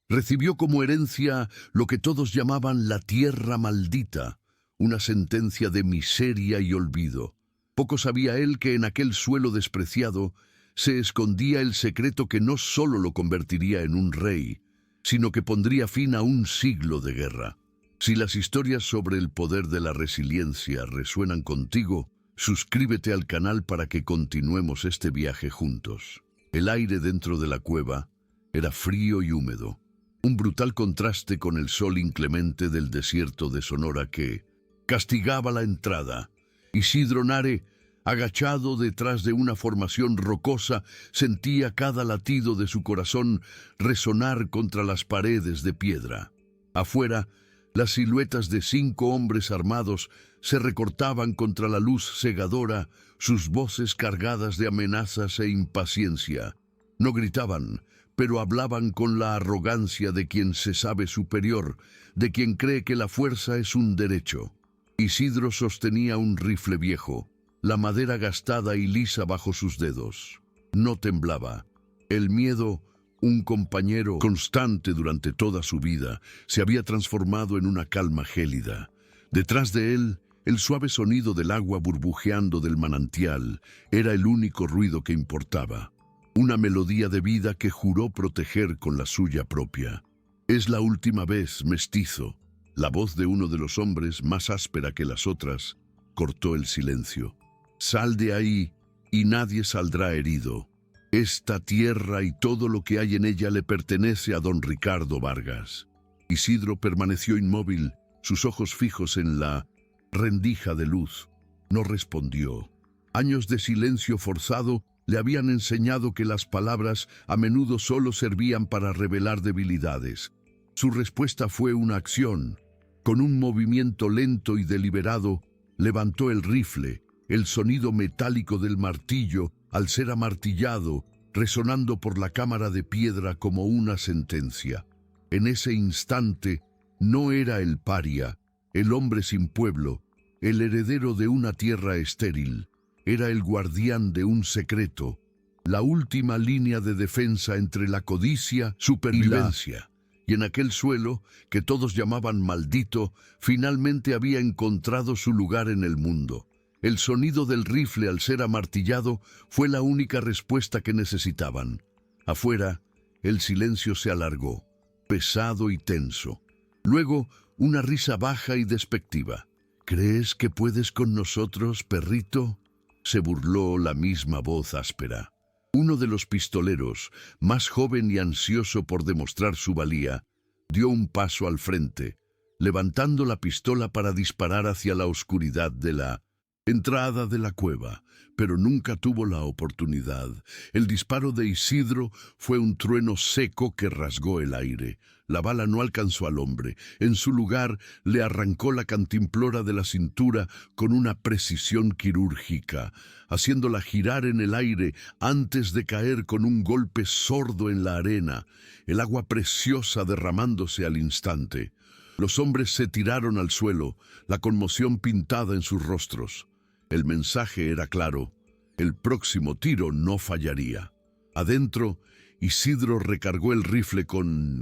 Recibió como herencia lo que todos llamaban la tierra maldita, una sentencia de miseria y olvido. Poco sabía él que en aquel suelo despreciado se escondía el secreto que no solo lo convertiría en un rey, sino que pondría fin a un siglo de guerra. Si las historias sobre el poder de la resiliencia resuenan contigo, suscríbete al canal para que continuemos este viaje juntos. El aire dentro de la cueva era frío y húmedo, un brutal contraste con el sol inclemente del desierto de Sonora que castigaba la entrada. Isidro Nare, agachado detrás de una formación rocosa, sentía cada latido de su corazón resonar contra las paredes de piedra. Afuera, las siluetas de 5 hombres armados se recortaban contra la luz cegadora, sus voces cargadas de amenazas e impaciencia. No gritaban, pero hablaban con la arrogancia de quien se sabe superior, de quien cree que la fuerza es un derecho. Isidro sostenía un rifle viejo, la madera gastada y lisa bajo sus dedos. No temblaba. El miedo, un compañero constante durante toda su vida, se había transformado en una calma gélida. Detrás de él, el suave sonido del agua burbujeando del manantial era el único ruido que importaba. Una melodía de vida que juró proteger con la suya propia. «Es la última vez, mestizo». La voz de uno de los hombres, más áspera que las otras, cortó el silencio. «Sal de ahí y nadie saldrá herido. Esta tierra y todo lo que hay en ella le pertenece a don Ricardo Vargas». Isidro permaneció inmóvil, sus ojos fijos en la rendija de luz. No respondió. Años de silencio forzado le habían enseñado que las palabras a menudo solo servían para revelar debilidades. Su respuesta fue una acción. Con un movimiento lento y deliberado, levantó el rifle, el sonido metálico del martillo, al ser amartillado, resonando por la cámara de piedra como una sentencia. En ese instante, no era el paria, el hombre sin pueblo, el heredero de una tierra estéril. Era el guardián de un secreto, la última línea de defensa entre la codicia, supervivencia. Y en aquel suelo, que todos llamaban maldito, finalmente había encontrado su lugar en el mundo. El sonido del rifle al ser amartillado fue la única respuesta que necesitaban. Afuera, el silencio se alargó, pesado y tenso. Luego, una risa baja y despectiva. «¿Crees que puedes con nosotros, perrito?», se burló la misma voz áspera. Uno de los pistoleros, más joven y ansioso por demostrar su valía, dio un paso al frente, levantando la pistola para disparar hacia la oscuridad de la entrada de la cueva, pero nunca tuvo la oportunidad. El disparo de Isidro fue un trueno seco que rasgó el aire. La bala no alcanzó al hombre. En su lugar, le arrancó la cantimplora de la cintura con una precisión quirúrgica, haciéndola girar en el aire antes de caer con un golpe sordo en la arena, el agua preciosa derramándose al instante. Los hombres se tiraron al suelo, la conmoción pintada en sus rostros. El mensaje era claro. El próximo tiro no fallaría. Adentro, Isidro recargó el rifle con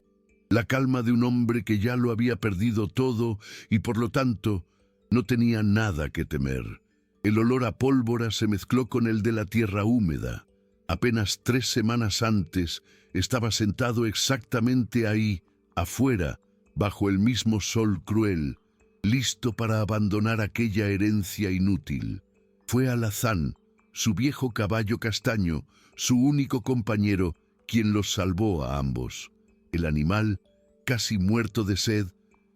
la calma de un hombre que ya lo había perdido todo y por lo tanto no tenía nada que temer. El olor a pólvora se mezcló con el de la tierra húmeda. Apenas 3 semanas antes estaba sentado exactamente ahí, afuera, bajo el mismo sol cruel, listo para abandonar aquella herencia inútil. Fue Alazán, su viejo caballo castaño, su único compañero, quien los salvó a ambos. El animal, casi muerto de sed,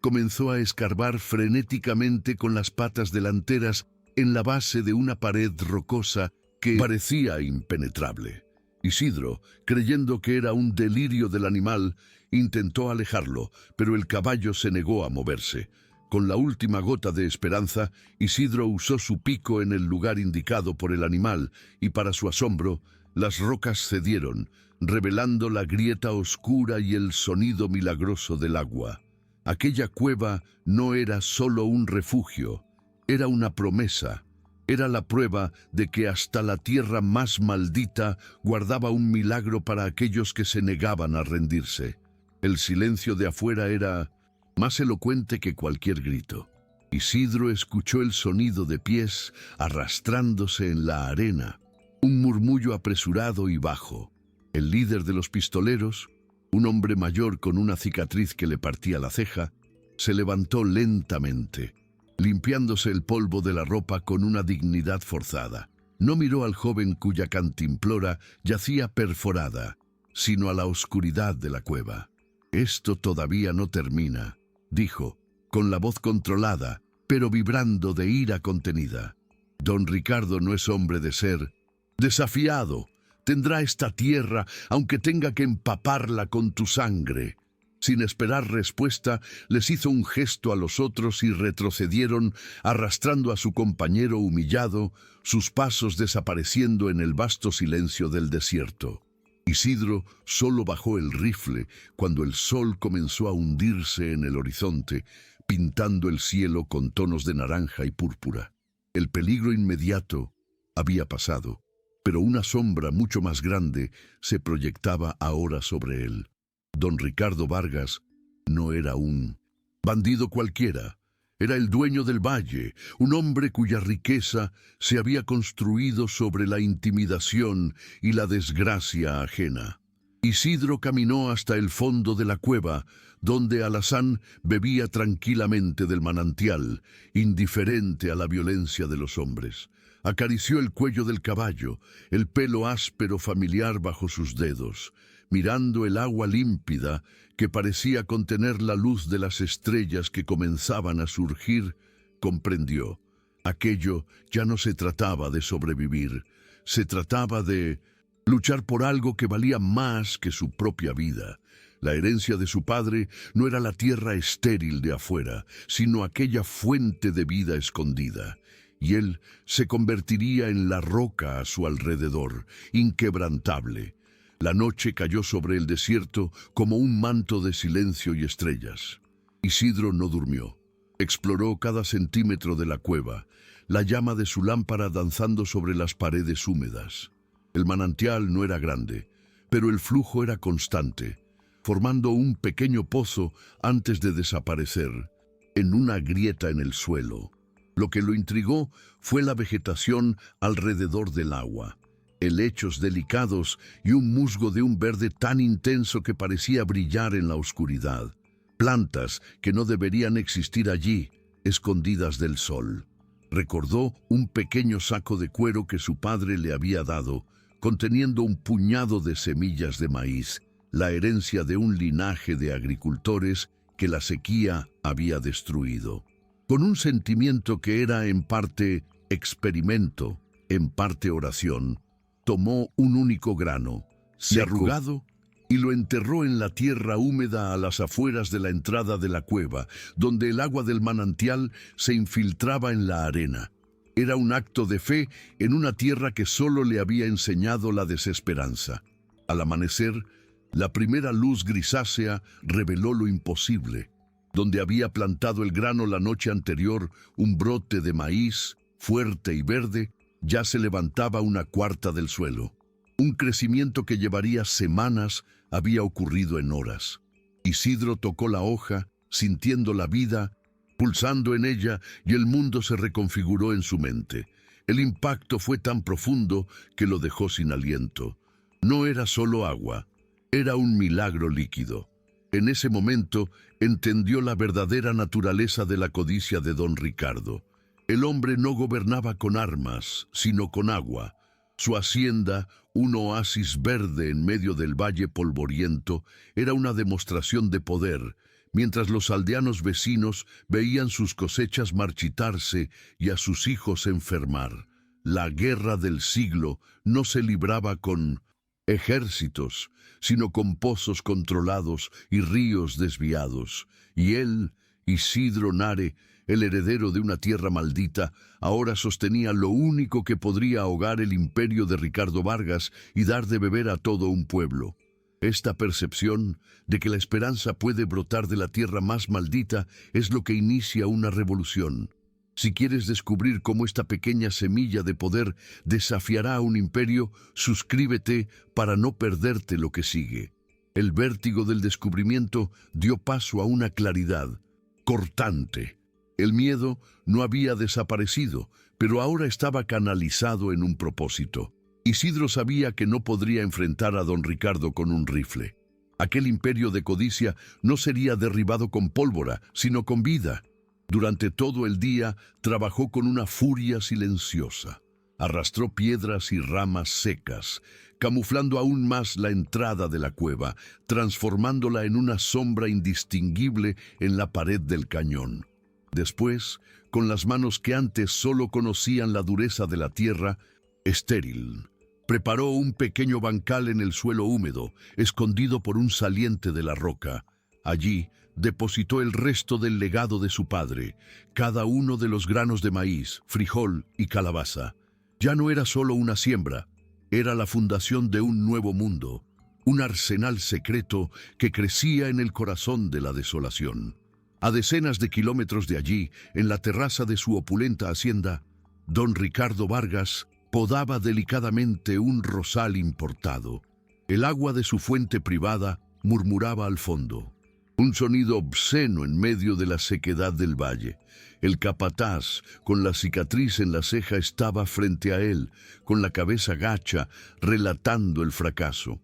comenzó a escarbar frenéticamente con las patas delanteras en la base de una pared rocosa que parecía impenetrable. Isidro, creyendo que era un delirio del animal, intentó alejarlo, pero el caballo se negó a moverse. Con la última gota de esperanza, Isidro usó su pico en el lugar indicado por el animal y, para su asombro, las rocas cedieron, revelando la grieta oscura y el sonido milagroso del agua. Aquella cueva no era solo un refugio, era una promesa. Era la prueba de que hasta la tierra más maldita guardaba un milagro para aquellos que se negaban a rendirse. El silencio de afuera era más elocuente que cualquier grito. Isidro escuchó el sonido de pies arrastrándose en la arena, un murmullo apresurado y bajo. El líder de los pistoleros, un hombre mayor con una cicatriz que le partía la ceja, se levantó lentamente, limpiándose el polvo de la ropa con una dignidad forzada. No miró al joven cuya cantimplora yacía perforada, sino a la oscuridad de la cueva. «Esto todavía no termina», dijo, con la voz controlada, pero vibrando de ira contenida. «Don Ricardo no es hombre de ser desafiado. Tendrá esta tierra, aunque tenga que empaparla con tu sangre». Sin esperar respuesta, les hizo un gesto a los otros y retrocedieron, arrastrando a su compañero humillado, sus pasos desapareciendo en el vasto silencio del desierto. Isidro solo bajó el rifle cuando el sol comenzó a hundirse en el horizonte, pintando el cielo con tonos de naranja y púrpura. El peligro inmediato había pasado, pero una sombra mucho más grande se proyectaba ahora sobre él. Don Ricardo Vargas no era un bandido cualquiera. Era el dueño del valle, un hombre cuya riqueza se había construido sobre la intimidación y la desgracia ajena. Isidro caminó hasta el fondo de la cueva, donde Alazán bebía tranquilamente del manantial, indiferente a la violencia de los hombres. Acarició el cuello del caballo, el pelo áspero familiar bajo sus dedos. Mirando el agua límpida que parecía contener la luz de las estrellas que comenzaban a surgir, comprendió. Aquello ya no se trataba de sobrevivir, se trataba de luchar por algo que valía más que su propia vida. La herencia de su padre no era la tierra estéril de afuera, sino aquella fuente de vida escondida. Y él se convertiría en la roca a su alrededor, inquebrantable. La noche cayó sobre el desierto como un manto de silencio y estrellas. Isidro no durmió. Exploró cada centímetro de la cueva, la llama de su lámpara danzando sobre las paredes húmedas. El manantial no era grande, pero el flujo era constante, formando un pequeño pozo antes de desaparecer, en una grieta en el suelo. Lo que lo intrigó fue la vegetación alrededor del agua. Helechos delicados y un musgo de un verde tan intenso que parecía brillar en la oscuridad. Plantas que no deberían existir allí, escondidas del sol. Recordó un pequeño saco de cuero que su padre le había dado, conteniendo un puñado de semillas de maíz, la herencia de un linaje de agricultores que la sequía había destruido. Con un sentimiento que era en parte experimento, en parte oración, tomó un único grano, seco, arrugado, y lo enterró en la tierra húmeda a las afueras de la entrada de la cueva, donde el agua del manantial se infiltraba en la arena. Era un acto de fe en una tierra que solo le había enseñado la desesperanza. Al amanecer, la primera luz grisácea reveló lo imposible. Donde había plantado el grano la noche anterior, un brote de maíz, fuerte y verde, ya se levantaba una cuarta del suelo. Un crecimiento que llevaría semanas había ocurrido en horas. Isidro tocó la hoja, sintiendo la vida, pulsando en ella, y el mundo se reconfiguró en su mente. El impacto fue tan profundo que lo dejó sin aliento. No era solo agua, era un milagro líquido. En ese momento entendió la verdadera naturaleza de la codicia de don Ricardo. El hombre no gobernaba con armas, sino con agua. Su hacienda, un oasis verde en medio del valle polvoriento, era una demostración de poder, mientras los aldeanos vecinos veían sus cosechas marchitarse y a sus hijos enfermar. La guerra del siglo no se libraba con ejércitos, sino con pozos controlados y ríos desviados. Y él, Isidro Nare, el heredero de una tierra maldita, ahora sostenía lo único que podría ahogar el imperio de Ricardo Vargas y dar de beber a todo un pueblo. Esta percepción de que la esperanza puede brotar de la tierra más maldita es lo que inicia una revolución. Si quieres descubrir cómo esta pequeña semilla de poder desafiará a un imperio, suscríbete para no perderte lo que sigue. el vértigo del descubrimiento dio paso a una claridad cortante. El miedo no había desaparecido, pero ahora estaba canalizado en un propósito. Isidro sabía que no podría enfrentar a don Ricardo con un rifle. Aquel imperio de codicia no sería derribado con pólvora, sino con vida. Durante todo el día trabajó con una furia silenciosa. Arrastró piedras y ramas secas, camuflando aún más la entrada de la cueva, transformándola en una sombra indistinguible en la pared del cañón. Después, con las manos que antes solo conocían la dureza de la tierra, estéril, preparó un pequeño bancal en el suelo húmedo, escondido por un saliente de la roca. Allí depositó el resto del legado de su padre, cada uno de los granos de maíz, frijol y calabaza. Ya no era solo una siembra, era la fundación de un nuevo mundo, un arsenal secreto que crecía en el corazón de la desolación. A decenas de kilómetros de allí, en la terraza de su opulenta hacienda, don Ricardo Vargas podaba delicadamente un rosal importado. El agua de su fuente privada murmuraba al fondo, un sonido obsceno en medio de la sequedad del valle. El capataz, con la cicatriz en la ceja, estaba frente a él, con la cabeza gacha, relatando el fracaso.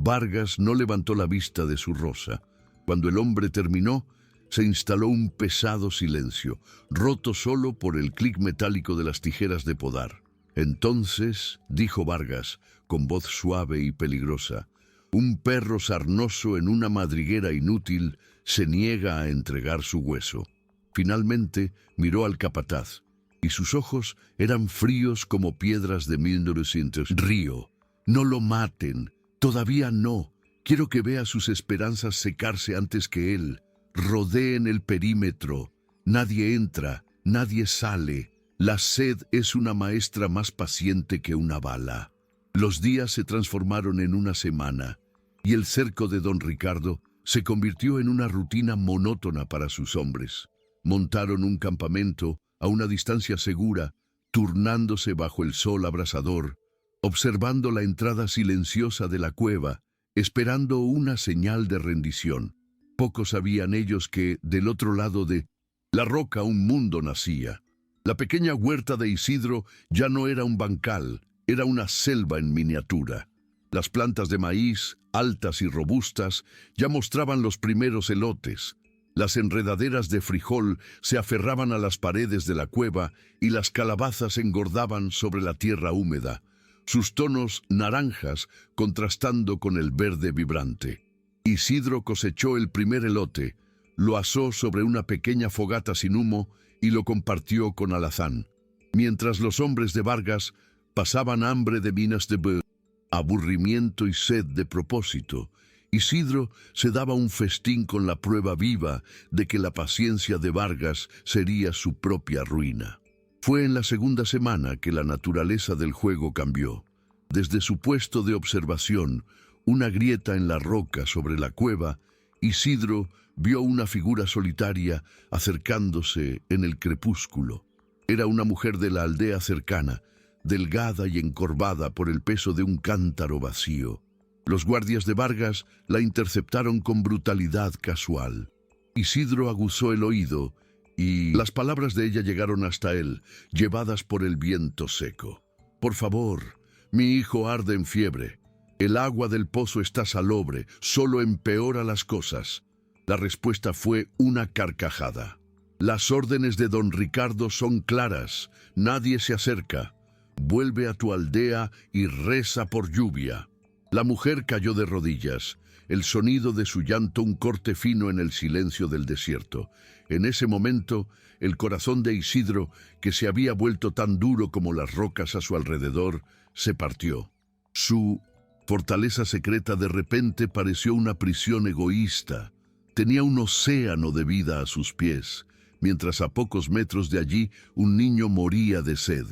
Vargas no levantó la vista de su rosa. Cuando el hombre terminó, se instaló un pesado silencio, roto solo por el clic metálico de las tijeras de podar. Entonces, dijo Vargas, con voz suave y peligrosa, un perro sarnoso en una madriguera inútil se niega a entregar su hueso. Finalmente miró al capataz, y sus ojos eran fríos como piedras de 1900. Río, no lo maten, todavía no. Quiero que vea sus esperanzas secarse antes que él. Rodeen el perímetro. Nadie entra, nadie sale. La sed es una maestra más paciente que una bala. Los días se transformaron en una semana, y el cerco de don Ricardo se convirtió en una rutina monótona para sus hombres. Montaron un campamento a una distancia segura, turnándose bajo el sol abrasador, observando la entrada silenciosa de la cueva, esperando una señal de rendición. Pocos sabían ellos que, del otro lado de la roca, un mundo nacía. La pequeña huerta de Isidro ya no era un bancal, era una selva en miniatura. Las plantas de maíz, altas y robustas, ya mostraban los primeros elotes. Las enredaderas de frijol se aferraban a las paredes de la cueva y las calabazas engordaban sobre la tierra húmeda, sus tonos naranjas contrastando con el verde vibrante. Isidro cosechó el primer elote, lo asó sobre una pequeña fogata sin humo y lo compartió con alazán, mientras los hombres de Vargas pasaban hambre de minas de bœuf, aburrimiento y sed de propósito. Isidro se daba un festín con la prueba viva de que la paciencia de Vargas sería su propia ruina. Fue en la segunda semana que la naturaleza del juego cambió. Desde su puesto de observación, una grieta en la roca sobre la cueva, Isidro vio una figura solitaria acercándose en el crepúsculo. Era una mujer de la aldea cercana, delgada y encorvada por el peso de un cántaro vacío. Los guardias de Vargas la interceptaron con brutalidad casual. Isidro aguzó el oído y las palabras de ella llegaron hasta él, llevadas por el viento seco. «Por favor, mi hijo arde en fiebre. El agua del pozo está salobre, solo empeora las cosas». La respuesta fue una carcajada. «Las órdenes de don Ricardo son claras. Nadie se acerca. Vuelve a tu aldea y reza por lluvia». La mujer cayó de rodillas, el sonido de su llanto un corte fino en el silencio del desierto. En ese momento, el corazón de Isidro, que se había vuelto tan duro como las rocas a su alrededor, se partió. Su fortaleza secreta de repente pareció una prisión egoísta. Tenía un océano de vida a sus pies, mientras a pocos metros de allí un niño moría de sed.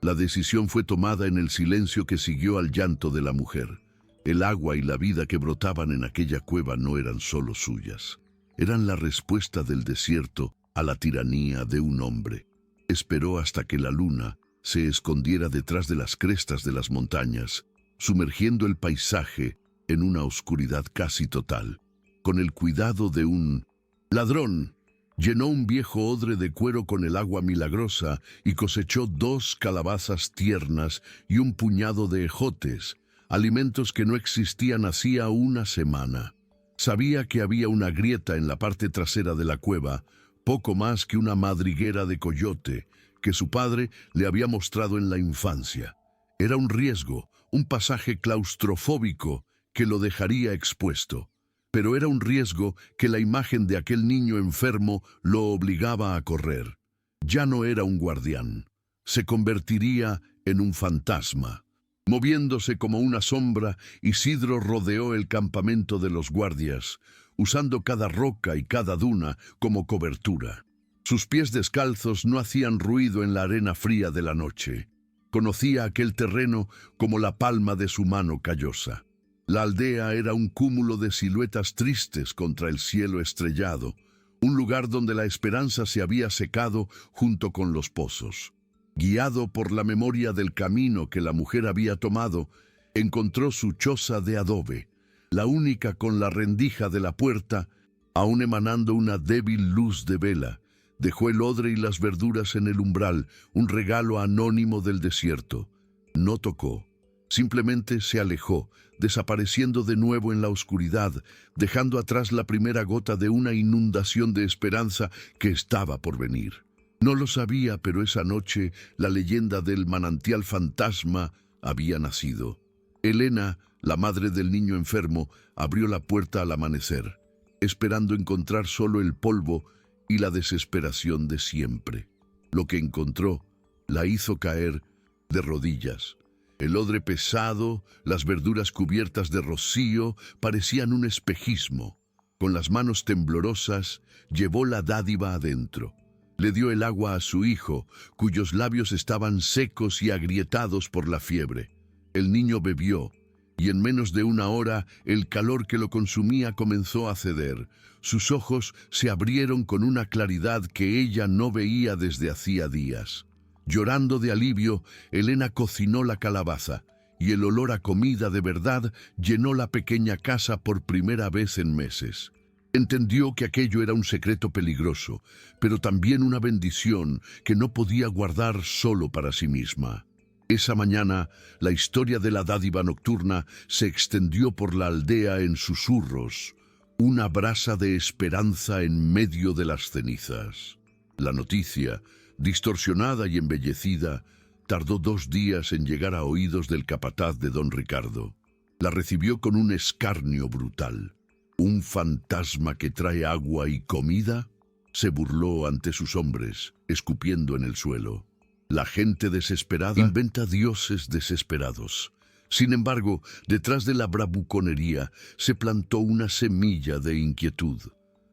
La decisión fue tomada en el silencio que siguió al llanto de la mujer. El agua y la vida que brotaban en aquella cueva no eran solo suyas. Eran la respuesta del desierto a la tiranía de un hombre. Esperó hasta que la luna se escondiera detrás de las crestas de las montañas, sumergiendo el paisaje en una oscuridad casi total. Con el cuidado de un ladrón, llenó un viejo odre de cuero con el agua milagrosa y cosechó 2 calabazas tiernas y un puñado de ejotes, alimentos que no existían hacía una semana. Sabía que había una grieta en la parte trasera de la cueva, poco más que una madriguera de coyote, que su padre le había mostrado en la infancia. Era un riesgo, un pasaje claustrofóbico que lo dejaría expuesto. Pero era un riesgo que la imagen de aquel niño enfermo lo obligaba a correr. Ya no era un guardián, se convertiría en un fantasma. Moviéndose como una sombra, Isidro rodeó el campamento de los guardias, usando cada roca y cada duna como cobertura. Sus pies descalzos no hacían ruido en la arena fría de la noche. Conocía aquel terreno como la palma de su mano callosa. La aldea era un cúmulo de siluetas tristes contra el cielo estrellado, un lugar donde la esperanza se había secado junto con los pozos. Guiado por la memoria del camino que la mujer había tomado, encontró su choza de adobe, la única con la rendija de la puerta, aún emanando una débil luz de vela. Dejó el odre y las verduras en el umbral, un regalo anónimo del desierto. No tocó, simplemente se alejó, desapareciendo de nuevo en la oscuridad, dejando atrás la primera gota de una inundación de esperanza que estaba por venir. No lo sabía, pero esa noche la leyenda del manantial fantasma había nacido. Elena, la madre del niño enfermo, abrió la puerta al amanecer, esperando encontrar solo el polvo y la desesperación de siempre. Lo que encontró la hizo caer de rodillas. El odre pesado, las verduras cubiertas de rocío, parecían un espejismo. Con las manos temblorosas, llevó la dádiva adentro. Le dio el agua a su hijo, cuyos labios estaban secos y agrietados por la fiebre. El niño bebió, y en menos de una hora el calor que lo consumía comenzó a ceder. Sus ojos se abrieron con una claridad que ella no veía desde hacía días. Llorando de alivio, Elena cocinó la calabaza, y el olor a comida de verdad llenó la pequeña casa por primera vez en meses. Entendió que aquello era un secreto peligroso, pero también una bendición que no podía guardar solo para sí misma. Esa mañana, la historia de la dádiva nocturna se extendió por la aldea en susurros, una brasa de esperanza en medio de las cenizas. La noticia, distorsionada y embellecida, tardó 2 días en llegar a oídos del capataz de don Ricardo. La recibió con un escarnio brutal. ¿Un fantasma que trae agua y comida? Se burló ante sus hombres, escupiendo en el suelo. La gente desesperada inventa dioses desesperados. Sin embargo, detrás de la bravuconería se plantó una semilla de inquietud.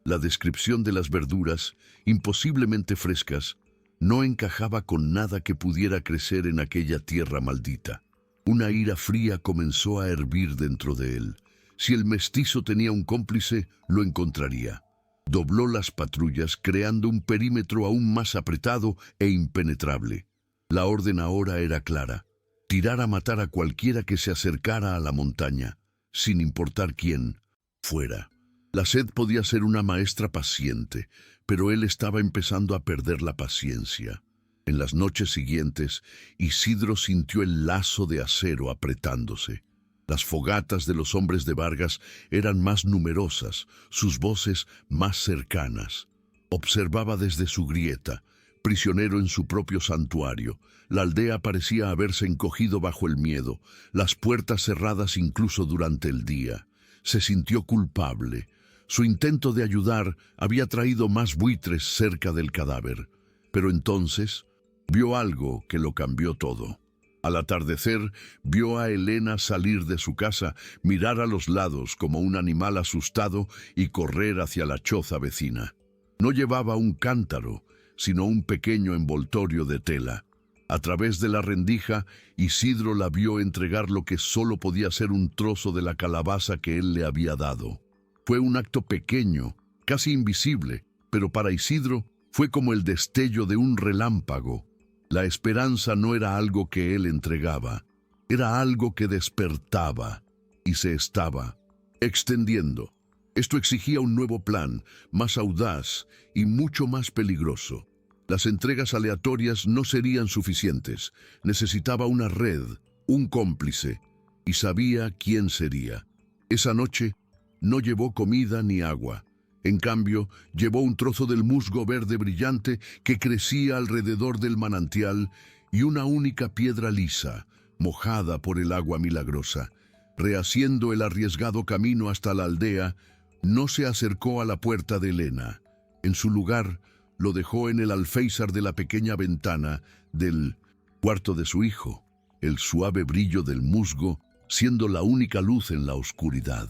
La descripción de las verduras, imposiblemente frescas, no encajaba con nada que pudiera crecer en aquella tierra maldita. Una ira fría comenzó a hervir dentro de él. Si el mestizo tenía un cómplice, lo encontraría. Dobló las patrullas, creando un perímetro aún más apretado e impenetrable. La orden ahora era clara: tirar a matar a cualquiera que se acercara a la montaña, sin importar quién fuera. La sed podía ser una maestra paciente, pero él estaba empezando a perder la paciencia. En las noches siguientes, Isidro sintió el lazo de acero apretándose. Las fogatas de los hombres de Vargas eran más numerosas, sus voces más cercanas. Observaba desde su grieta, prisionero en su propio santuario. La aldea parecía haberse encogido bajo el miedo, las puertas cerradas incluso durante el día. Se sintió culpable. Su intento de ayudar había traído más buitres cerca del cadáver. Pero entonces vio algo que lo cambió todo. Al atardecer, vio a Elena salir de su casa, mirar a los lados como un animal asustado y correr hacia la choza vecina. No llevaba un cántaro, sino un pequeño envoltorio de tela. A través de la rendija, Isidro la vio entregar lo que solo podía ser un trozo de la calabaza que él le había dado. Fue un acto pequeño, casi invisible, pero para Isidro fue como el destello de un relámpago. La esperanza no era algo que él entregaba, era algo que despertaba. y se estaba extendiendo. Esto exigía un nuevo plan, más audaz y mucho más peligroso. Las entregas aleatorias no serían suficientes. Necesitaba una red, un cómplice, y sabía quién sería. Esa noche no llevó comida ni agua. En cambio, llevó un trozo del musgo verde brillante que crecía alrededor del manantial y una única piedra lisa, mojada por el agua milagrosa. Rehaciendo el arriesgado camino hasta la aldea, no se acercó a la puerta de Elena. En su lugar, lo dejó en el alféizar de la pequeña ventana del cuarto de su hijo, el suave brillo del musgo siendo la única luz en la oscuridad.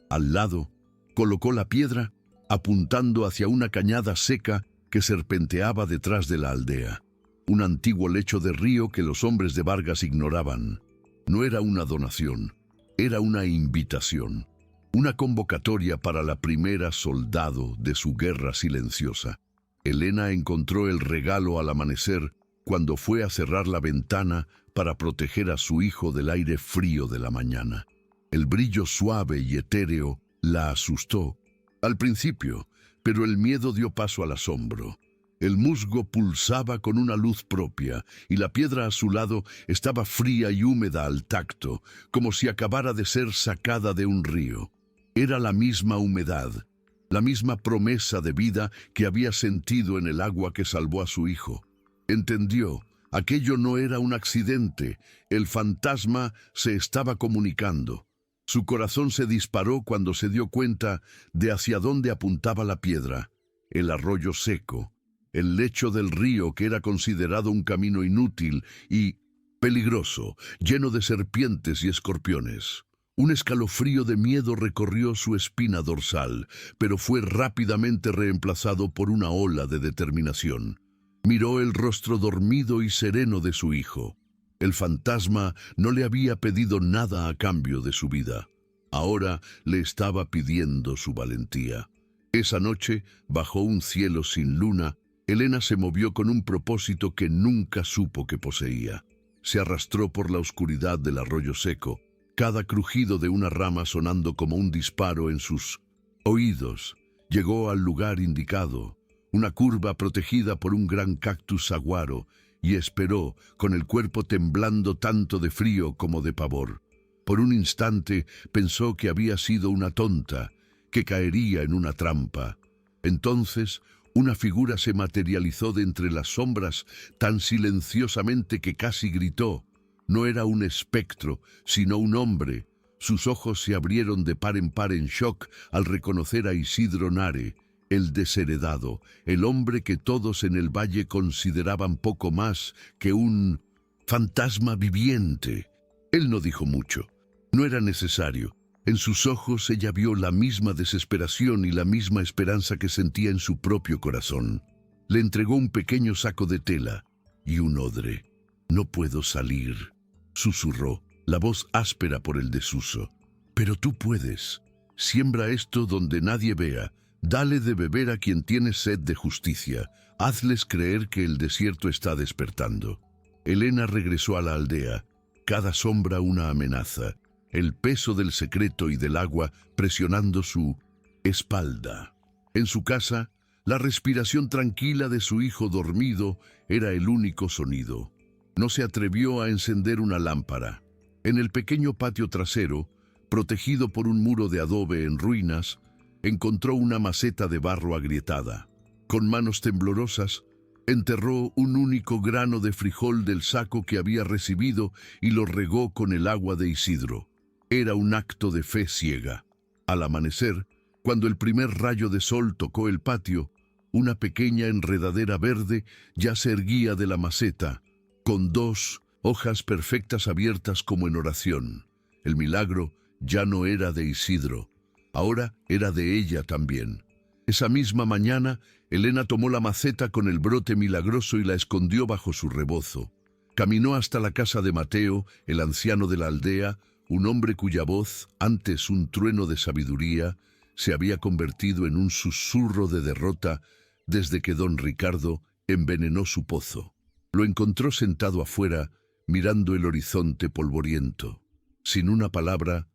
Al lado, colocó la piedra, apuntando hacia una cañada seca que serpenteaba detrás de la aldea. Un antiguo lecho de río que los hombres de Vargas ignoraban. No era una donación, era una invitación. Una convocatoria para la primera soldado de su guerra silenciosa. Elena encontró el regalo al amanecer cuando fue a cerrar la ventana para proteger a su hijo del aire frío de la mañana. El brillo suave y etéreo la asustó al principio, pero el miedo dio paso al asombro. El musgo pulsaba con una luz propia y la piedra a su lado estaba fría y húmeda al tacto, como si acabara de ser sacada de un río. Era la misma humedad, la misma promesa de vida que había sentido en el agua que salvó a su hijo. Entendió, aquello no era un accidente, el fantasma se estaba comunicando. Su corazón se disparó cuando se dio cuenta de hacia dónde apuntaba la piedra, el arroyo seco, el lecho del río que era considerado un camino inútil y peligroso, lleno de serpientes y escorpiones. Un escalofrío de miedo recorrió su espina dorsal, pero fue rápidamente reemplazado por una ola de determinación. Miró el rostro dormido y sereno de su hijo. El fantasma no le había pedido nada a cambio de su vida. Ahora le estaba pidiendo su valentía. Esa noche, bajo un cielo sin luna, Elena se movió con un propósito que nunca supo que poseía. Se arrastró por la oscuridad del arroyo seco, cada crujido de una rama sonando como un disparo en sus oídos. Llegó al lugar indicado, una curva protegida por un gran cactus saguaro, y esperó, con el cuerpo temblando tanto de frío como de pavor. Por un instante pensó que había sido una tonta, que caería en una trampa. Entonces, una figura se materializó de entre las sombras tan silenciosamente que casi gritó. No era un espectro, sino un hombre. Sus ojos se abrieron de par en shock al reconocer a Isidro Nare, el desheredado, el hombre que todos en el valle consideraban poco más que un fantasma viviente. Él no dijo mucho. No era necesario. En sus ojos ella vio la misma desesperación y la misma esperanza que sentía en su propio corazón. Le entregó un pequeño saco de tela y un odre. «No puedo salir», susurró, la voz áspera por el desuso. «Pero tú puedes. Siembra esto donde nadie vea. Dale de beber a quien tiene sed de justicia. Hazles creer que el desierto está despertando». Elena regresó a la aldea. Cada sombra una amenaza. El peso del secreto y del agua presionando su espalda. En su casa, la respiración tranquila de su hijo dormido era el único sonido. No se atrevió a encender una lámpara. En el pequeño patio trasero, protegido por un muro de adobe en ruinas, encontró una maceta de barro agrietada. Con manos temblorosas, enterró un único grano de frijol del saco que había recibido y lo regó con el agua de Isidro. Era un acto de fe ciega. Al amanecer, cuando el primer rayo de sol tocó el patio, una pequeña enredadera verde ya se erguía de la maceta, con 2 hojas perfectas abiertas como en oración. El milagro ya no era de Isidro, ahora era de ella también. Esa misma mañana, Elena tomó la maceta con el brote milagroso y la escondió bajo su rebozo. Caminó hasta la casa de Mateo, el anciano de la aldea, un hombre cuya voz, antes un trueno de sabiduría, se había convertido en un susurro de derrota desde que don Ricardo envenenó su pozo. Lo encontró sentado afuera, mirando el horizonte polvoriento. Sin una palabra,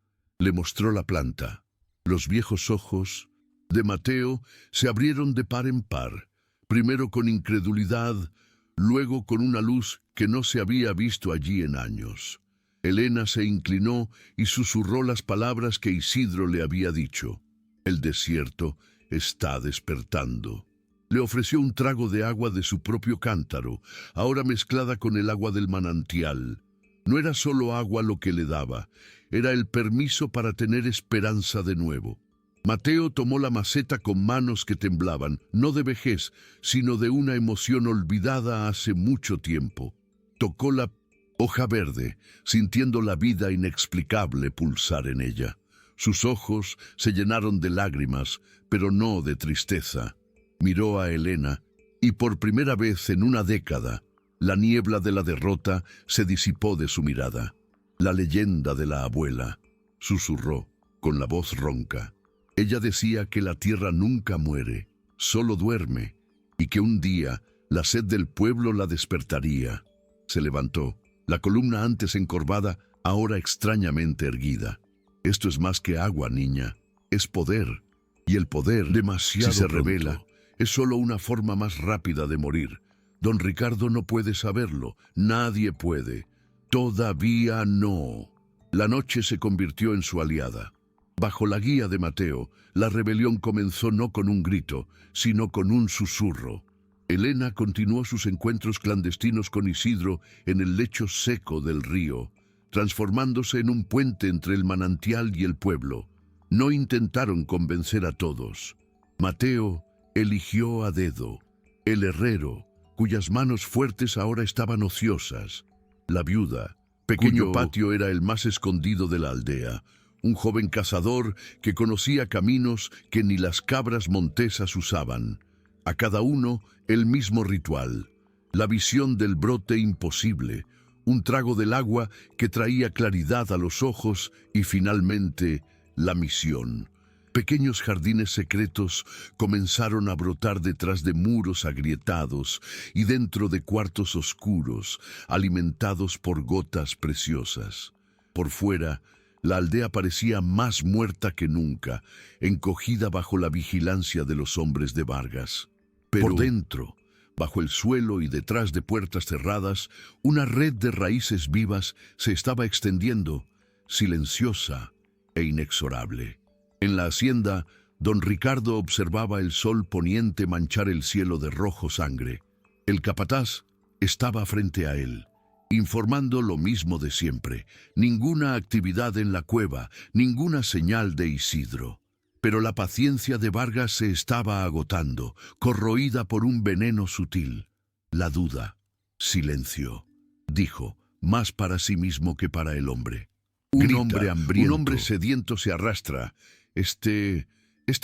Le mostró la planta. Los viejos ojos de Mateo se abrieron de par en par, primero con incredulidad, luego con una luz que no se había visto allí en años. Elena se inclinó y susurró las palabras que Isidro le había dicho. El desierto está despertando. Le ofreció un trago de agua de su propio cántaro, ahora mezclada con el agua del manantial. No era solo agua lo que le daba, era el permiso para tener esperanza de nuevo. Mateo tomó la maceta con manos que temblaban, no de vejez, sino de una emoción olvidada hace mucho tiempo. Tocó la hoja verde, sintiendo la vida inexplicable pulsar en ella. Sus ojos se llenaron de lágrimas, pero no de tristeza. Miró a Elena, y por primera vez en una década, la niebla de la derrota se disipó de su mirada. La leyenda de la abuela, susurró, con la voz ronca. Ella decía que la tierra nunca muere, solo duerme, y que un día la sed del pueblo la despertaría. Se levantó, la columna antes encorvada, ahora extrañamente erguida. Esto es más que agua, niña, es poder. Y el poder, demasiado si se revela, es solo una forma más rápida de morir. Don Ricardo no puede saberlo, nadie puede. Todavía no. La noche se convirtió en su aliada. Bajo la guía de Mateo, la rebelión comenzó no con un grito, sino con un susurro. Elena continuó sus encuentros clandestinos con Isidro en el lecho seco del río, transformándose en un puente entre el manantial y el pueblo. No intentaron convencer a todos. Mateo eligió a dedo, el herrero, cuyas manos fuertes ahora estaban ociosas. La viuda, pequeño patio era el más escondido de la aldea, un joven cazador que conocía caminos que ni las cabras montesas usaban. A cada uno el mismo ritual, la visión del brote imposible, un trago del agua que traía claridad a los ojos y finalmente la misión. Pequeños jardines secretos comenzaron a brotar detrás de muros agrietados y dentro de cuartos oscuros, alimentados por gotas preciosas. Por fuera, la aldea parecía más muerta que nunca, encogida bajo la vigilancia de los hombres de Vargas. Pero por dentro, bajo el suelo y detrás de puertas cerradas, una red de raíces vivas se estaba extendiendo, silenciosa e inexorable. En la hacienda, don Ricardo observaba el sol poniente manchar el cielo de rojo sangre. El capataz estaba frente a él, informando lo mismo de siempre. Ninguna actividad en la cueva, ninguna señal de Isidro. Pero la paciencia de Vargas se estaba agotando, corroída por un veneno sutil. La duda. Silencio, dijo, más para sí mismo que para el hombre. Un hombre hambriento, un hombre sediento se arrastra. Este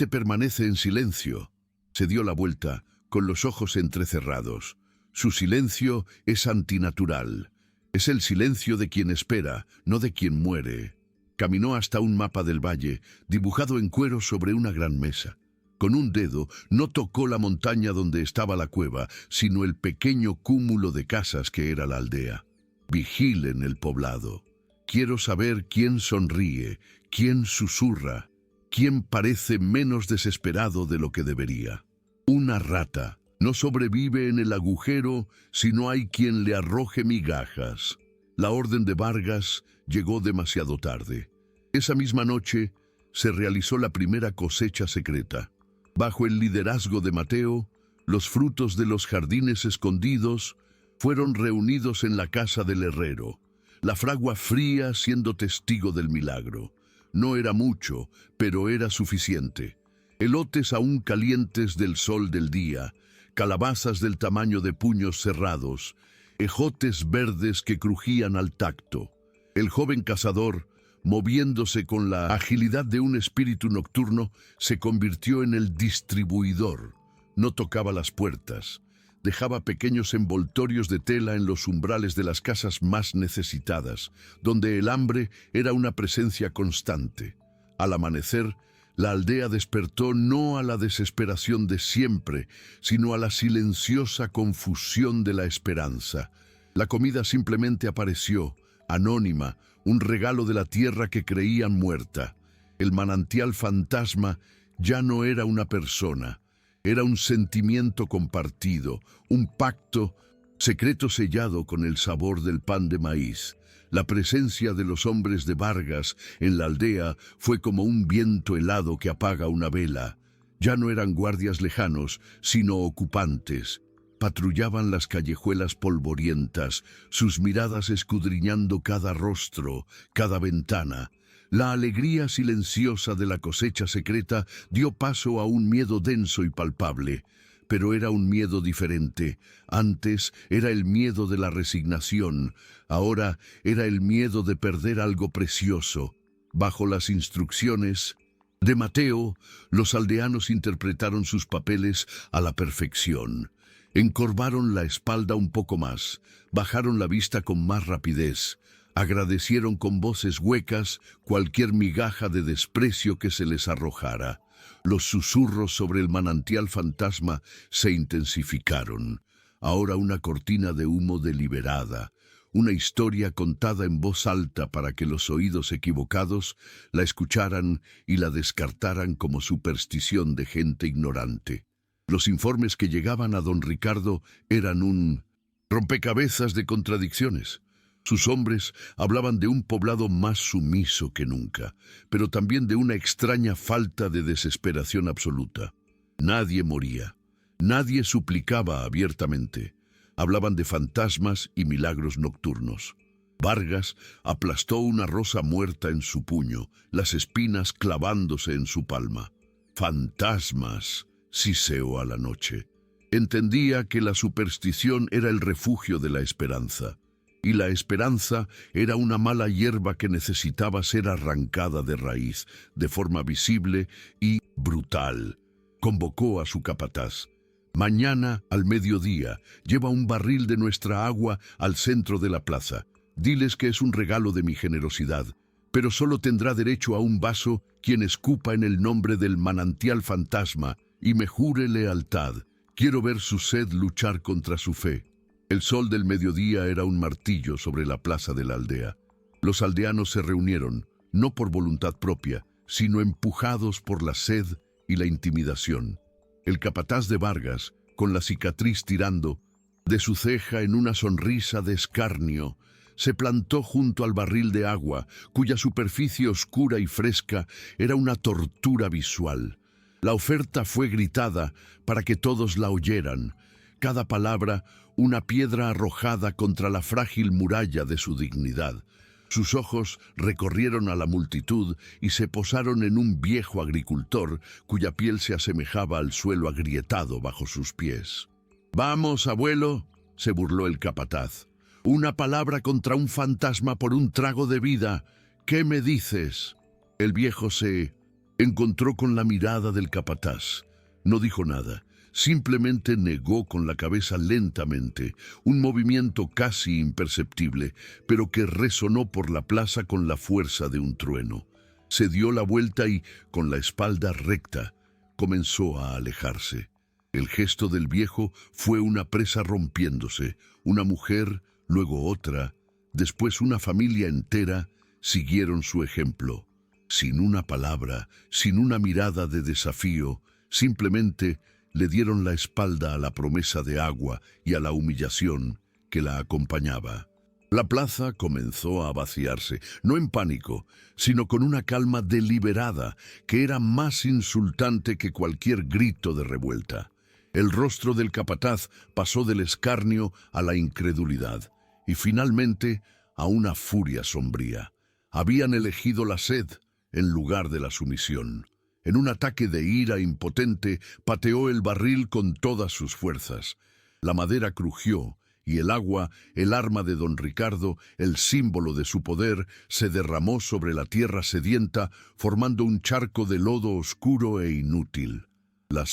permanece en silencio. Se dio la vuelta, con los ojos entrecerrados. Su silencio es antinatural. Es el silencio de quien espera, no de quien muere. Caminó hasta un mapa del valle, dibujado en cuero sobre una gran mesa. Con un dedo no tocó la montaña donde estaba la cueva, sino el pequeño cúmulo de casas que era la aldea. Vigilen el poblado. Quiero saber quién sonríe, quién susurra, quién parece menos desesperado de lo que debería. Una rata no sobrevive en el agujero si no hay quien le arroje migajas. La orden de Vargas llegó demasiado tarde. Esa misma noche se realizó la primera cosecha secreta. Bajo el liderazgo de Mateo, los frutos de los jardines escondidos fueron reunidos en la casa del herrero. La fragua fría siendo testigo del milagro. No era mucho, pero era suficiente. Elotes aún calientes del sol del día, calabazas del tamaño de puños cerrados, ejotes verdes que crujían al tacto. El joven cazador, moviéndose con la agilidad de un espíritu nocturno, se convirtió en el distribuidor. No tocaba las puertas. Dejaba pequeños envoltorios de tela en los umbrales de las casas más necesitadas, donde el hambre era una presencia constante. Al amanecer, la aldea despertó no a la desesperación de siempre, sino a la silenciosa confusión de la esperanza. La comida simplemente apareció, anónima, un regalo de la tierra que creían muerta. El manantial fantasma ya no era una persona, era un sentimiento compartido, un pacto secreto sellado con el sabor del pan de maíz. La presencia de los hombres de Vargas en la aldea fue como un viento helado que apaga una vela. Ya no eran guardias lejanos, sino ocupantes. Patrullaban las callejuelas polvorientas, sus miradas escudriñando cada rostro, cada ventana. La alegría silenciosa de la cosecha secreta dio paso a un miedo denso y palpable. Pero era un miedo diferente. Antes era el miedo de la resignación, ahora era el miedo de perder algo precioso. Bajo las instrucciones de Mateo, los aldeanos interpretaron sus papeles a la perfección. Encorvaron la espalda un poco más, bajaron la vista con más rapidez, agradecieron con voces huecas cualquier migaja de desprecio que se les arrojara. Los susurros sobre el manantial fantasma se intensificaron. Ahora una cortina de humo deliberada, una historia contada en voz alta para que los oídos equivocados la escucharan y la descartaran como superstición de gente ignorante. Los informes que llegaban a don Ricardo eran un rompecabezas de contradicciones. Sus hombres hablaban de un poblado más sumiso que nunca, pero también de una extraña falta de desesperación absoluta. Nadie moría, nadie suplicaba abiertamente. Hablaban de fantasmas y milagros nocturnos. Vargas aplastó una rosa muerta en su puño, las espinas clavándose en su palma. Fantasmas, siseó a la noche. Entendía que la superstición era el refugio de la esperanza, y la esperanza era una mala hierba que necesitaba ser arrancada de raíz, de forma visible y brutal. Convocó a su capataz. Mañana, al mediodía, lleva un barril de nuestra agua al centro de la plaza. Diles que es un regalo de mi generosidad, pero solo tendrá derecho a un vaso quien escupa en el nombre del manantial fantasma y me jure lealtad. Quiero ver su sed luchar contra su fe. El sol del mediodía era un martillo sobre la plaza de la aldea. Los aldeanos se reunieron, no por voluntad propia, sino empujados por la sed y la intimidación. El capataz de Vargas, con la cicatriz tirando de su ceja en una sonrisa de escarnio, se plantó junto al barril de agua, cuya superficie oscura y fresca era una tortura visual. La oferta fue gritada para que todos la oyeran. Cada palabra, una piedra arrojada contra la frágil muralla de su dignidad. Sus ojos recorrieron a la multitud y se posaron en un viejo agricultor cuya piel se asemejaba al suelo agrietado bajo sus pies. «Vamos, abuelo», se burló el capataz. «Una palabra contra un fantasma por un trago de vida. ¿Qué me dices?» El viejo se encontró con la mirada del capataz. No dijo nada. Simplemente negó con la cabeza lentamente, un movimiento casi imperceptible, pero que resonó por la plaza con la fuerza de un trueno. Se dio la vuelta y, con la espalda recta, comenzó a alejarse. El gesto del viejo fue una presa rompiéndose, una mujer, luego otra, después una familia entera, siguieron su ejemplo. Sin una palabra, sin una mirada de desafío, simplemente le dieron la espalda a la promesa de agua y a la humillación que la acompañaba. La plaza comenzó a vaciarse, no en pánico, sino con una calma deliberada que era más insultante que cualquier grito de revuelta. El rostro del capataz pasó del escarnio a la incredulidad y finalmente a una furia sombría. Habían elegido la sed en lugar de la sumisión. En un ataque de ira impotente, pateó el barril con todas sus fuerzas. La madera crujió y el agua, el arma de don Ricardo, el símbolo de su poder, se derramó sobre la tierra sedienta, formando un charco de lodo oscuro e inútil. La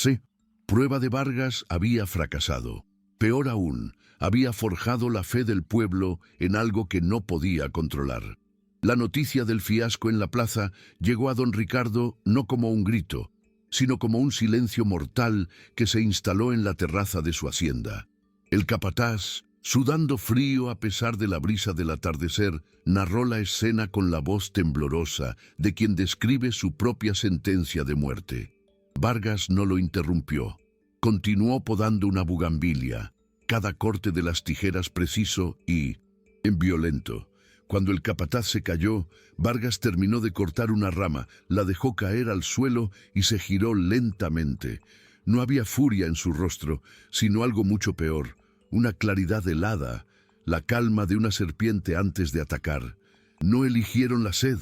prueba de Vargas había fracasado. Peor aún, había forjado la fe del pueblo en algo que no podía controlar. La noticia del fiasco en la plaza llegó a don Ricardo no como un grito, sino como un silencio mortal que se instaló en la terraza de su hacienda. El capataz Sudando frío a pesar de la brisa del atardecer, narró la escena con la voz temblorosa de quien describe su propia sentencia de muerte. Vargas no lo interrumpió. Continuó podando una bugambilia, cada corte de las tijeras preciso y violento. Cuando el capataz se cayó, Vargas terminó de cortar una rama, la dejó caer al suelo y se giró lentamente. No había furia en su rostro, sino algo mucho peor, una claridad helada, la calma de una serpiente antes de atacar. «No eligieron la sed»,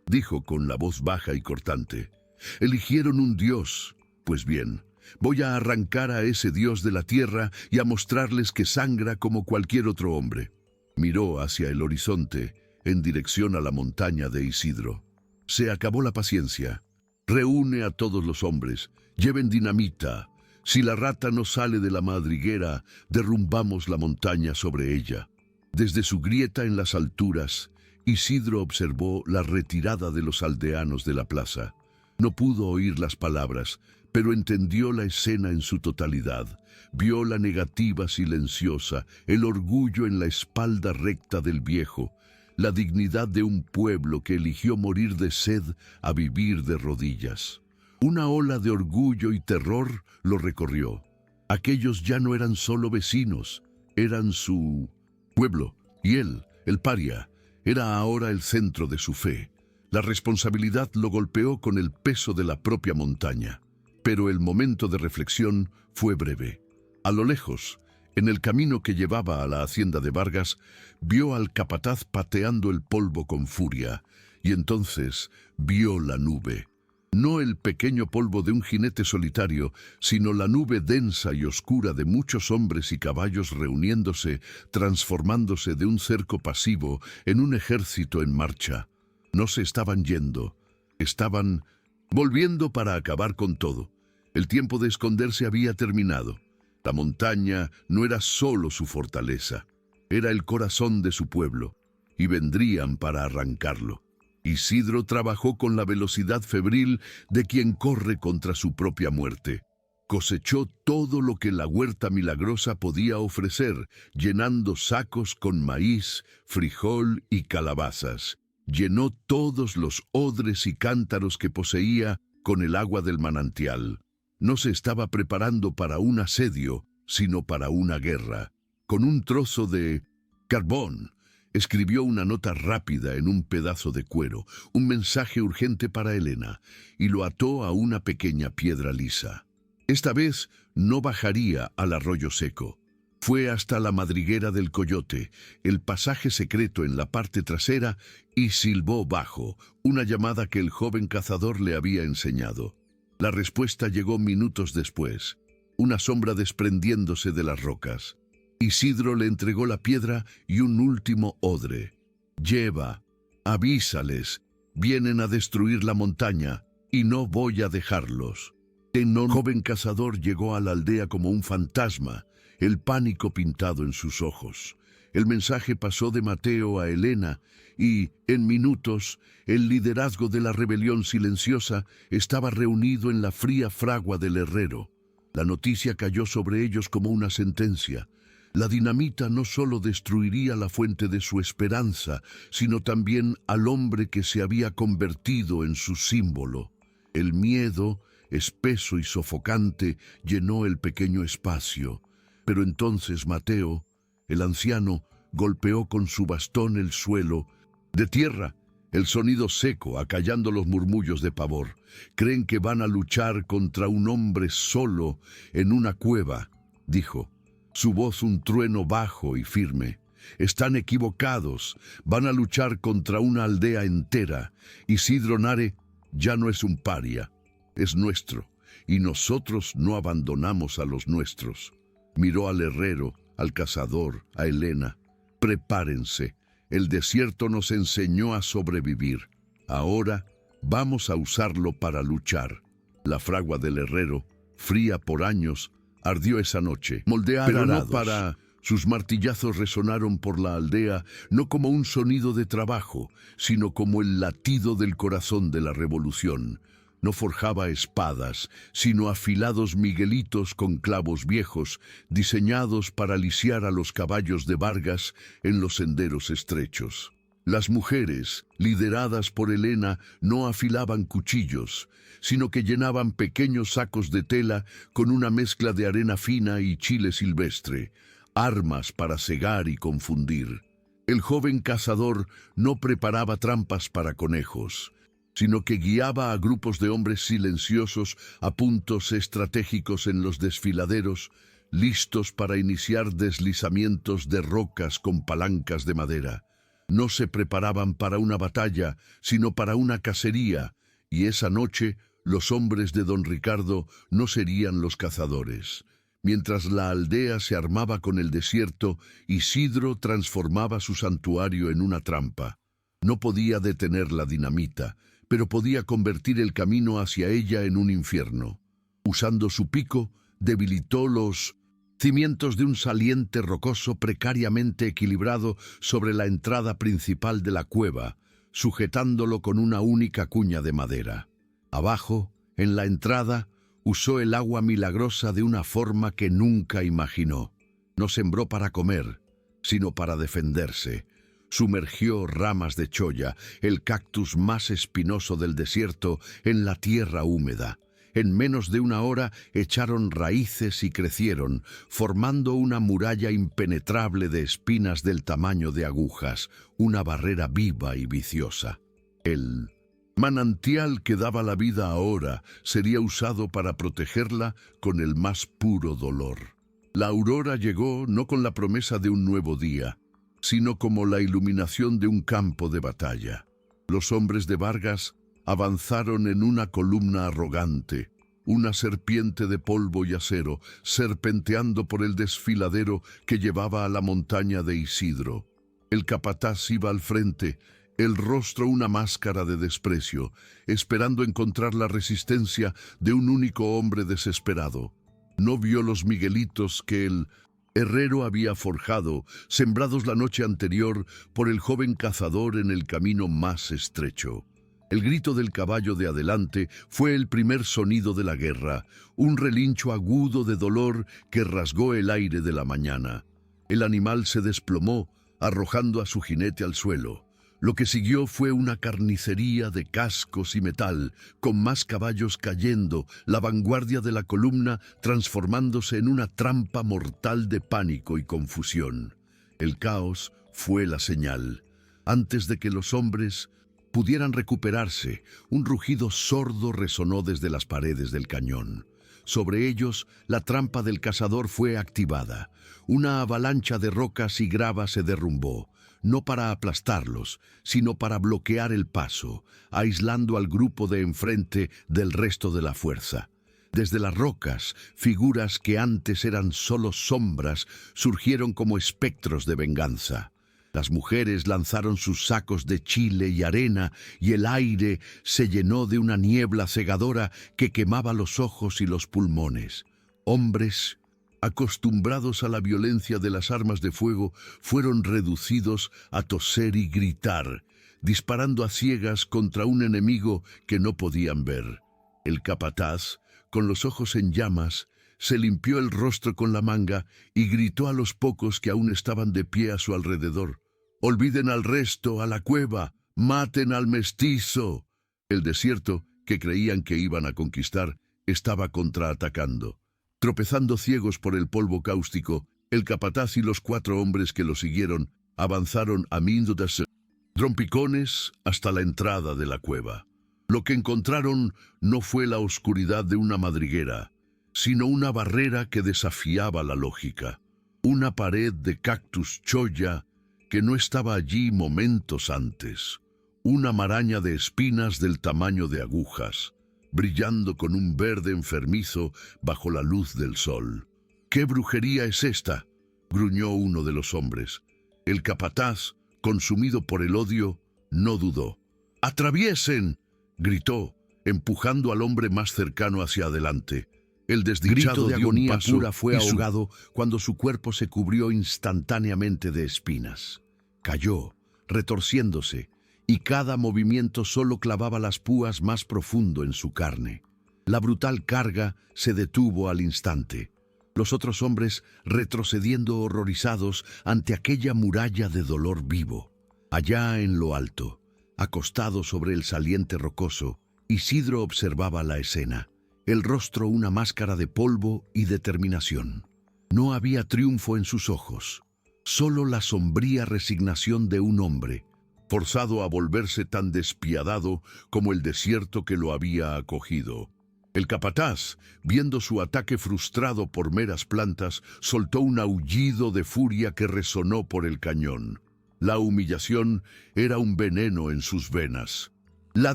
dijo con la voz baja y cortante. «Eligieron un dios. Pues bien, voy a arrancar a ese dios de la tierra y a mostrarles que sangra como cualquier otro hombre». Miró hacia el horizonte, en dirección a la montaña de Isidro. Se acabó la paciencia. «Reúne a todos los hombres, lleven dinamita. Si la rata no sale de la madriguera, derrumbamos la montaña sobre ella». Desde su grieta en las alturas, Isidro observó la retirada de los aldeanos de la plaza. No pudo oír las palabras, pero entendió la escena en su totalidad. Vio la negativa silenciosa, el orgullo en la espalda recta del viejo, la dignidad de un pueblo que eligió morir de sed a vivir de rodillas. Una ola de orgullo y terror lo recorrió. Aquellos ya no eran solo vecinos, eran su pueblo, y él, el paria, era ahora el centro de su fe. La responsabilidad lo golpeó con el peso de la propia montaña. Pero el momento de reflexión fue breve. A lo lejos, en el camino que llevaba a la hacienda de Vargas, vio al capataz pateando el polvo con furia, y entonces vio la nube. No el pequeño polvo de un jinete solitario, sino la nube densa y oscura de muchos hombres y caballos reuniéndose, transformándose de un cerco pasivo en un ejército en marcha. No se estaban yendo, estaban volviendo para acabar con todo. El tiempo de esconderse había terminado. La montaña no era solo su fortaleza, era el corazón de su pueblo, y vendrían para arrancarlo. Isidro trabajó con la velocidad febril de quien corre contra su propia muerte. Cosechó todo lo que la huerta milagrosa podía ofrecer, llenando sacos con maíz, frijol y calabazas. Llenó todos los odres y cántaros que poseía con el agua del manantial. No se estaba preparando para un asedio, sino para una guerra. Con un trozo de carbón, escribió una nota rápida en un pedazo de cuero, un mensaje urgente para Helena, y lo ató a una pequeña piedra lisa. Esta vez no bajaría al arroyo seco. Fue hasta la madriguera del Coyote, el pasaje secreto en la parte trasera, y silbó bajo, una llamada que el joven cazador le había enseñado. La respuesta llegó minutos después, una sombra desprendiéndose de las rocas. Isidro le entregó la piedra y un último odre. «Lleva, avísales, vienen a destruir la montaña, y no voy a dejarlos». El joven cazador llegó a la aldea como un fantasma, el pánico pintado en sus ojos. El mensaje pasó de Mateo a Helena y, en minutos, el liderazgo de la rebelión silenciosa estaba reunido en la fría fragua del herrero. La noticia cayó sobre ellos como una sentencia. La dinamita no solo destruiría la fuente de su esperanza, sino también al hombre que se había convertido en su símbolo. El miedo, espeso y sofocante, llenó el pequeño espacio. Pero entonces Mateo, el anciano, golpeó con su bastón el suelo. «De tierra», el sonido seco, acallando los murmullos de pavor. «Creen que van a luchar contra un hombre solo en una cueva», dijo. Su voz un trueno bajo y firme. «Están equivocados. Van a luchar contra una aldea entera. Isidro Nare ya no es un paria, es nuestro, y nosotros no abandonamos a los nuestros». Miró al herrero, al cazador, a Helena. «Prepárense. El desierto nos enseñó a sobrevivir. Ahora vamos a usarlo para luchar». La fragua del herrero, fría por años, ardió esa noche. Pero no para... Sus martillazos resonaron por la aldea, no como un sonido de trabajo, sino como el latido del corazón de la revolución. No forjaba espadas, sino afilados miguelitos con clavos viejos, diseñados para lisiar a los caballos de Vargas en los senderos estrechos. Las mujeres, lideradas por Helena, no afilaban cuchillos, sino que llenaban pequeños sacos de tela con una mezcla de arena fina y chile silvestre, armas para cegar y confundir. El joven cazador no preparaba trampas para conejos, sino que guiaba a grupos de hombres silenciosos a puntos estratégicos en los desfiladeros, listos para iniciar deslizamientos de rocas con palancas de madera. No se preparaban para una batalla, sino para una cacería, y esa noche los hombres de don Ricardo no serían los cazadores. Mientras la aldea se armaba con el desierto, Isidro transformaba su santuario en una trampa. No podía detener la dinamita, pero podía convertir el camino hacia ella en un infierno. Usando su pico, debilitó los cimientos de un saliente rocoso precariamente equilibrado sobre la entrada principal de la cueva, sujetándolo con una única cuña de madera. Abajo, en la entrada, usó el agua milagrosa de una forma que nunca imaginó. No sembró para comer, sino para defenderse. Sumergió ramas de cholla, el cactus más espinoso del desierto, en la tierra húmeda. En menos de una hora echaron raíces y crecieron, formando una muralla impenetrable de espinas del tamaño de agujas, una barrera viva y viciosa. El manantial que daba la vida ahora sería usado para protegerla con el más puro dolor. La aurora llegó no con la promesa de un nuevo día, sino como la iluminación de un campo de batalla. Los hombres de Vargas avanzaron en una columna arrogante, una serpiente de polvo y acero, serpenteando por el desfiladero que llevaba a la montaña de Isidro. El capataz iba al frente, el rostro una máscara de desprecio, esperando encontrar la resistencia de un único hombre desesperado. No vio los miguelitos que el herrero había forjado, sembrados la noche anterior por el joven cazador en el camino más estrecho. El grito del caballo de adelante fue el primer sonido de la guerra, un relincho agudo de dolor que rasgó el aire de la mañana. El animal se desplomó, arrojando a su jinete al suelo. Lo que siguió fue una carnicería de cascos y metal, con más caballos cayendo, la vanguardia de la columna transformándose en una trampa mortal de pánico y confusión. El caos fue la señal. Antes de que los hombres pudieran recuperarse, un rugido sordo resonó desde las paredes del cañón. Sobre ellos, la trampa del cazador fue activada. Una avalancha de rocas y grava se derrumbó, no para aplastarlos, sino para bloquear el paso, aislando al grupo de enfrente del resto de la fuerza. Desde las rocas, figuras que antes eran solo sombras surgieron como espectros de venganza. Las mujeres lanzaron sus sacos de chile y arena y el aire se llenó de una niebla cegadora que quemaba los ojos y los pulmones. Hombres, acostumbrados a la violencia de las armas de fuego, fueron reducidos a toser y gritar, disparando a ciegas contra un enemigo que no podían ver. El capataz, con los ojos en llamas, se limpió el rostro con la manga y gritó a los pocos que aún estaban de pie a su alrededor: «Olviden al resto, a la cueva, maten al mestizo». El desierto, que creían que iban a conquistar, estaba contraatacando. Tropezando ciegos por el polvo cáustico, el capataz y los 4 hombres que lo siguieron avanzaron a de trompicones hasta la entrada de la cueva. Lo que encontraron no fue la oscuridad de una madriguera, sino una barrera que desafiaba la lógica. Una pared de cactus cholla que no estaba allí momentos antes. Una maraña de espinas del tamaño de agujas, brillando con un verde enfermizo bajo la luz del sol. «¿Qué brujería es esta?», gruñó uno de los hombres. El capataz, consumido por el odio, no dudó. «¡Atraviesen!», gritó, empujando al hombre más cercano hacia adelante. El desdichado de agonía pura fue ahogado cuando su cuerpo se cubrió instantáneamente de espinas. Cayó, retorciéndose, y cada movimiento solo clavaba las púas más profundo en su carne. La brutal carga se detuvo al instante. Los otros hombres retrocediendo horrorizados ante aquella muralla de dolor vivo. Allá en lo alto, acostado sobre el saliente rocoso, Isidro observaba la escena, el rostro una máscara de polvo y determinación. No había triunfo en sus ojos, solo la sombría resignación de un hombre, forzado a volverse tan despiadado como el desierto que lo había acogido. El capataz, viendo su ataque frustrado por meras plantas, soltó un aullido de furia que resonó por el cañón. La humillación era un veneno en sus venas. ¡La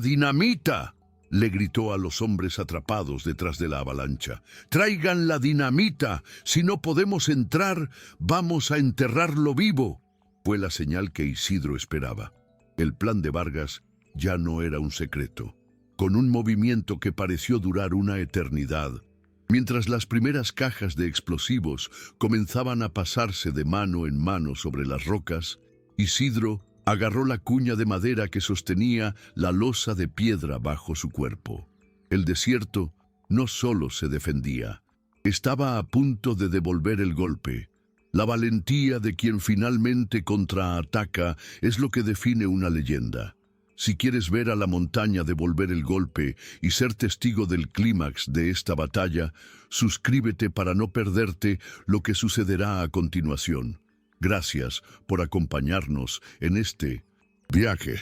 dinamita!, le gritó a los hombres atrapados detrás de la avalancha. ¡Traigan la dinamita! Si no podemos entrar, vamos a enterrarlo vivo. Fue la señal que Isidro esperaba. El plan de Vargas ya no era un secreto. Con un movimiento que pareció durar una eternidad, mientras las primeras cajas de explosivos comenzaban a pasarse de mano en mano sobre las rocas, Isidro agarró la cuña de madera que sostenía la losa de piedra bajo su cuerpo. El desierto no solo se defendía, estaba a punto de devolver el golpe. La valentía de quien finalmente contraataca es lo que define una leyenda. Si quieres ver a la montaña devolver el golpe y ser testigo del clímax de esta batalla, suscríbete para no perderte lo que sucederá a continuación. Gracias por acompañarnos en este viaje.